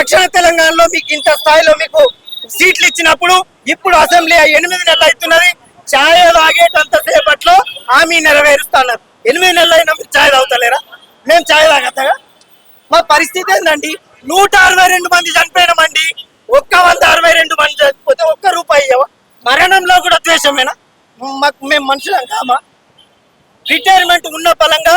దక్షిణ తెలంగాణలో మీకు ఇంత స్థాయిలో మీకు సీట్లు ఇచ్చినప్పుడు ఇప్పుడు అసెంబ్లీ 8 నెలలు అవుతున్నది. ఛాయ్ తాగేటంత సేపట్లో హామీ నెరవేరుస్తున్నారు. 8 నెలలు అయినా మీరు ఛాయ్ తాగుతలేరా? మేము ఛాయ్ తాగతాగా? మా పరిస్థితి ఏందండి? 162 మంది చనిపోయినామండి. 162 మంది చనిపోతే ₹1 మరణంలో కూడా ద్వేషమేనా? మేము మనుషులం కామా? రిటైర్మెంట్ ఉన్న పలంగా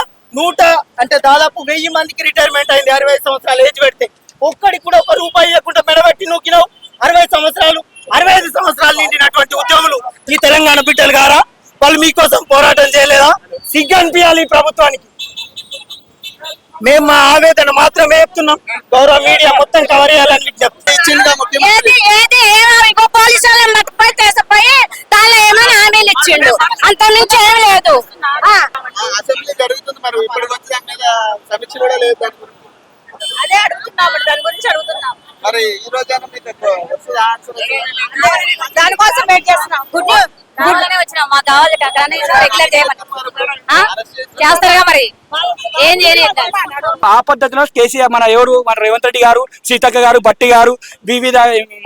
అంటే దాదాపు 1000 మందికి రిటైర్మెంట్ అయింది 65 సంవత్సరాలు ఏజ్ పెడితే. ఒక్కడికి కూడా ₹1 ఇవ్వకుండా మెడబెట్టి నూకినావు. 60 సంవత్సరాలు 65 సంవత్సరాలు నిండినటువంటి ఉద్యోగులు ఈ తెలంగాణ బిడ్డలు గారా? వాళ్ళు మీకోసం పోరాటం చేయలేదా? సిగ్గు అనిపించాలి ఈ ప్రభుత్వానికి. మేము మా ఆవేదన మాత్రమే చెప్తున్నాం. గౌరవ మీడియా మొత్తం కవర్ చేయాలని విజ్ఞప్తి. అంత నుంచి ఏం లేదు. అదే అడుగుతున్నాం, దాని గురించి అడుగుతున్నాం. దానికోసం వెయిట్ చేస్తున్నాం. వచ్చినాం మాకు కావాలి రెగ్యులర్ చేస్తారుగా, మరి ఏం చేయలేదు. ఆ పద్ధతిలో కేసీఆర్ మన రేవంత్ రెడ్డి గారు, సీతక్క గారు, భట్టి గారు, వివిధ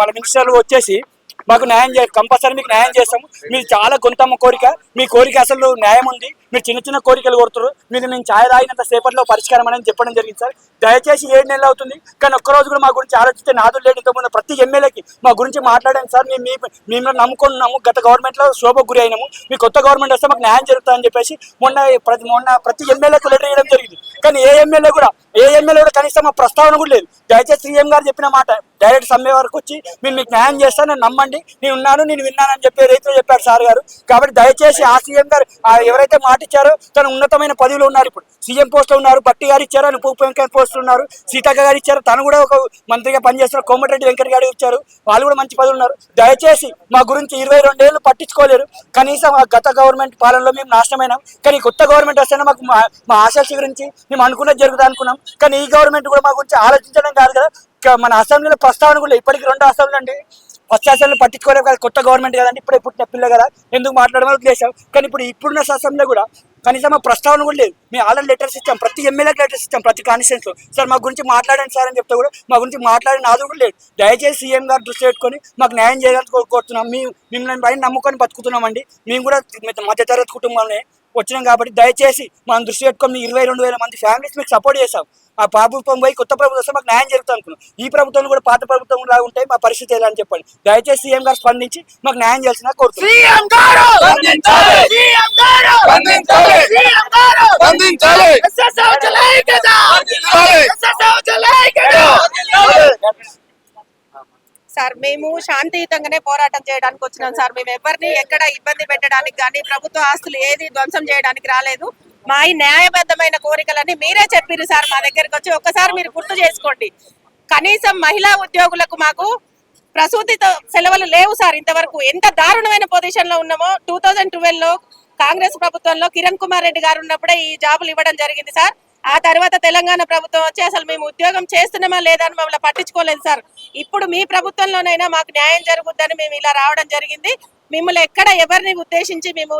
మన మినిస్టర్లు వచ్చేసి మాకు న్యాయం కంపల్సరీ మీకు న్యాయం చేస్తాము. మీరు చాలా కొంతమ్మ కోరిక, మీ కోరిక అసలు న్యాయం ఉంది. మీరు చిన్న చిన్న కోరికలు కోరుతారు. మీరు నేను ఛాయ్ తాగినంత సేపట్లో పరిష్కారం అనేది చెప్పడం జరిగింది సార్. దయచేసి 7 నెలలు అవుతుంది, కానీ ఒక్కరోజు కూడా మా గురించి ఆలోచిస్తే నాదు లేదు. ఇంతకుముందు ప్రతి ఎమ్మెల్యేకి మా గురించి మాట్లాడాను సార్. మేము నమ్ముకున్నాము. గత గవర్నమెంట్లో శోభకు గురి అయినాము. మీ కొత్త గవర్నమెంట్ వస్తే మాకు న్యాయం జరుగుతుందని చెప్పేసి మొన్న ప్రతి ఎమ్మెల్యేకి లెటర్ వేయడం జరిగింది. కానీ ఏ ఎమ్మెల్యే కూడా కనీసం మా ప్రస్తావన కూడా లేదు. దయచేసి సీఎం గారు చెప్పిన మాట డైరెక్ట్ సమ్మె వరకు వచ్చి మేము మీకు న్యాయం చేస్తాను, నేను నమ్మండి, నేను విన్నానని చెప్పి రైతులు చెప్పారు సార్ గారు. కాబట్టి దయచేసి ఆ సీఎం గారు ఎవరైతే మాట ఇచ్చారో తను ఉన్నతమైన పదవిలో ఉన్నారు. ఇప్పుడు సీఎం పోస్ట్ లో ఉన్నారు. భట్టి గారు ఇచ్చారు, ఉప ముఖ్యమంత్రి పోస్ట్ ఉన్నారు. సీతక్క గారు ఇచ్చారు, తను కూడా ఒక మంత్రిగా పనిచేస్తున్నారు. కోమటిరెడ్డి వెంకట గారు ఇచ్చారు, వాళ్ళు కూడా మంచి పదవులు ఉన్నారు. దయచేసి మా గురించి 22 ఏళ్ళు పట్టించుకోలేరు. కనీసం ఆ గత గవర్నమెంట్ పాలనలో మేము నాశనమైనాం. కానీ కొత్త గవర్నమెంట్ వస్తేనే మాకు మా ఆశల గురించి మేము అనుకున్నది జరుగుతుంది అనుకున్నాం. కానీ ఈ గవర్నమెంట్ కూడా మా గురించి ఆలోచించడం కాదు కదా. మన అసెంబ్లీలో ప్రస్తావన కూడా ఇప్పటికి 2 అసెంబ్లీ అండి. ఫస్ట్ అసెంబ్లీ పట్టించుకోలేదు కదా, కొత్త గవర్నమెంట్ కదండి, ఇప్పుడే పుట్టిన పిల్ల కదా, ఎందుకు మాట్లాడమని ఉద్దేశం. కానీ ఇప్పుడున్న అసెంబ్లీ కూడా కనీసం మా ప్రస్తావన కూడా లేదు. మేము ఆల్రెడీ లెటర్స్ ఇచ్చాం, ప్రతి ఎమ్మెల్యేకి లెటర్స్ ఇచ్చాం, ప్రతి కాన్స్టిట్యూన్సీలో. సార్ మా గురించి మాట్లాడండి సార్ అని చెప్తే కూడా మా గురించి మాట్లాడిన నాదు కూడా లేదు. దయచేసి సీఎం గారు దృష్టి పెట్టుకొని మాకు న్యాయం చేయాలని కోరుతున్నాం. మిమ్మల్ని పైన నమ్ముకొని బతుకుతున్నామండి. మేము కూడా మధ్యతరగతి కుటుంబంలో వచ్చినాం. కాబట్టి దయచేసి మనం దృష్టి పెట్టుకొని 22,000 మంది ఫ్యామిలీస్ మీకు సపోర్ట్ చేసాం. ఆ ప్రభుత్వం పోయి కొత్త ప్రభుత్వం వస్తే మాకు న్యాయం జరుగుతుంది అనుకున్నాం. ఈ ప్రభుత్వం కూడా పాత ప్రభుత్వం లాగా ఉంటాయి, మా పరిస్థితి ఎలా అని చెప్పండి. దయచేసి సీఎం గారు స్పందించి మాకు న్యాయం చేయాల్సిన కోరుతున్నాం. సార్ మేము శాంతియుతంగానే పోరాటం చేయడానికి వచ్చినాం సార్. మేము ఎవరిని ఎక్కడ ఇబ్బంది పెట్టడానికి కానీ ప్రభుత్వ ఆస్తులు ఏది ధ్వంసం చేయడానికి రాలేదు. మా ఈ న్యాయబద్ధమైన కోరికలని మీరే చెప్పారు సార్. మా దగ్గరికి వచ్చి ఒక్కసారి మీరు గుర్తు చేసుకోండి. కనీసం మహిళా ఉద్యోగులకు మాకు ప్రసూతి సెలవులు లేవు సార్ ఇంతవరకు. ఎంత దారుణమైన పొజిషన్ లో ఉన్నామో 2012లో కాంగ్రెస్ ప్రభుత్వంలో కిరణ్ కుమార్ రెడ్డి గారు ఉన్నప్పుడే ఈ జాబులు ఇవ్వడం జరిగింది సార్. ఆ తర్వాత తెలంగాణ ప్రభుత్వం వచ్చి అసలు మేము ఉద్యోగం చేస్తున్నామా లేదా అని మమ్మల్ని పట్టించుకోలేదు సార్. ఇప్పుడు మీ ప్రభుత్వంలోనైనా మాకు న్యాయం జరుగుద్దని మేము ఇలా రావడం జరిగింది. మిమ్మల్ని ఎక్కడ ఎవరిని ఉద్దేశించి మేము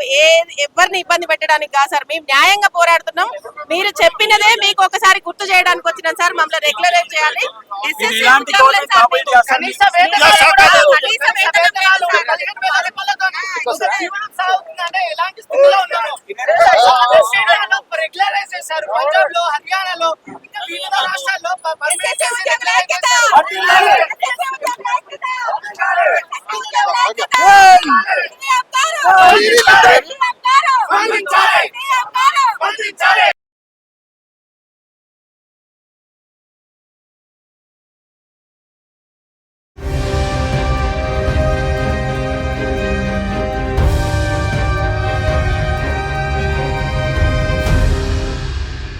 ఎవరిని ఇబ్బంది పెట్టడానికి కాదు సార్. మేము న్యాయంగా పోరాడుతున్నాం. మీరు చెప్పినదే మీకు ఒకసారి గుర్తు చేయడానికి వచ్చినాం సార్. మమ్మల్ని రెగ్యులరైజ్ చేయాలి. హర్యానాలో ఇంకా వివిధ రాష్ట్రాల్లో